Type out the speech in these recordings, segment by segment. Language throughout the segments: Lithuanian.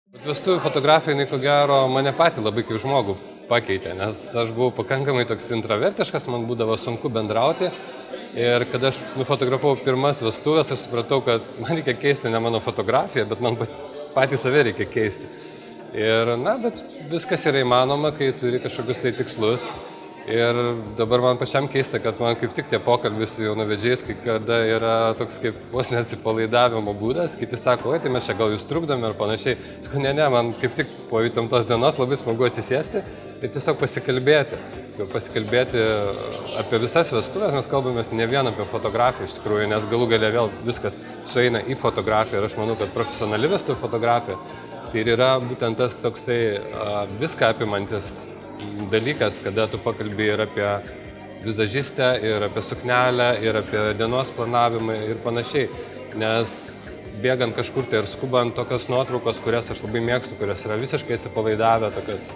Vestuvių fotografija, jinai ko gero mane patį labai kaip žmogų pakeitė, nes aš buvau pakankamai toks intravertiškas, man būdavo sunku bendrauti. Ir kada aš nufotografavau pirmas vestuvės, aš supratau, kad man reikia keisti ne mano fotografiją, bet man patį save reikia keisti. Ir, bet viskas yra įmanoma, kai turi kažkokius tai tikslus. Ir dabar man pačiam keista, kad man kaip tik tie pokalbiai su jaunavedžiais, kai kada yra toks kaip vos neatsipalaidavimo būdas, kiti sako, oi, tai mes čia gal jūs trukdome ir panašiai. Sakau, ne, man kaip tik po įtemptos dienos labai smagu atsisėsti ir tiesiog pasikalbėti. Pasikalbėti apie visas vestuvės, mes kalbamės ne vien apie fotografiją iš tikrųjų, nes galų galia vėl viskas sueina į fotografiją ir aš manau, kad profesionali vestuvių fotografija tai ir yra būtent tas toksai viską apimantis dalykas, kada tu pakalbi ir apie vizažistę, ir apie suknelę, ir apie dienos planavimą ir panašiai. Nes bėgant kažkur tai ir skubant tokios nuotraukos, kurias aš labai mėgstu, kurios yra visiškai atsipalaidavę, tokios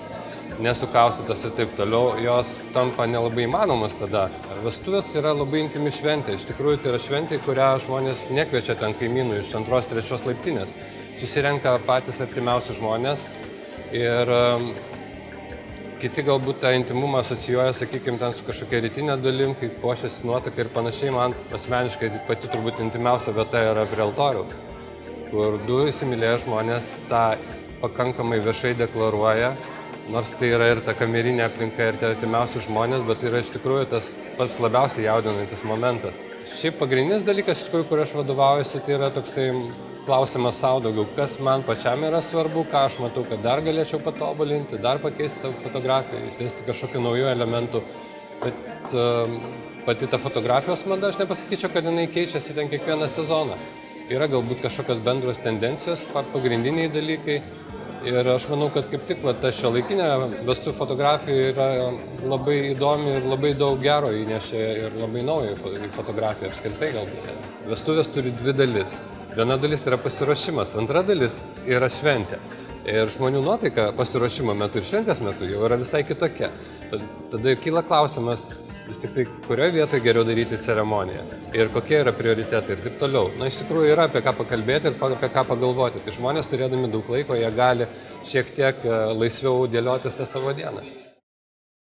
nesukaustytos ir taip toliau, jos tampa nelabai įmanomas tada. Vestuvės yra labai intimi šventė. Iš tikrųjų, tai yra šventė, kurią žmonės nekviečia ten kaimynų iš 2-3 laiptinės. Susirenka patys artimiausi žmonės ir kiti galbūt tą intimumą asocijuoja, sakykime, ten su kažkokia rytinė dalim, kai puošiasi nuotaka ir panašiai. Man asmeniškai pati turbūt intimiausia vieta yra prie altoriaus, kur du įsimylėję žmonės tą pakankamai viešai deklaruoja, nors tai yra ir ta kamerinė aplinka ir tie artimiausi žmonės, bet tai yra iš tikrųjų tas pats labiausiai jaudinantis momentas. Šiaip pagrindinis dalykas, iš tikrųjų, kur aš vadovaujuosi, tai yra toksai klausimas savo daugiau, kas man pačiam yra svarbu, ką aš matau, kad dar galėčiau patobulinti, dar pakeisti savo fotografiją, įsivesti kažkokių naujų elementų. Bet pati ta fotografijos mada, aš nepasakyčiau, kad jinai keičiasi ten kiekvieną sezoną. Yra galbūt kažkokios bendros tendencijos, pagrindiniai dalykai. Ir aš manau, kad kaip tik ta šiuolaikinė vestuvių fotografija yra labai įdomi ir labai daug gero įnešė ir labai naujo į fotografiją apskritai galbūt. Vestuvės turi dvi dalis. Viena dalis yra pasiruošimas, antra dalis yra šventė. Ir žmonių nuotaika pasiruošimo metu ir šventės metu jau yra visai kitokia. Tada kyla klausimas, vis tik tai kurioje vietoje geriau daryti ceremoniją ir kokie yra prioritetai ir taip toliau. Iš tikrųjų yra apie ką pakalbėti ir apie ką pagalvoti. Tai žmonės turėdami daug laiko, jie gali šiek tiek laisviau dėliotis tą savo dieną.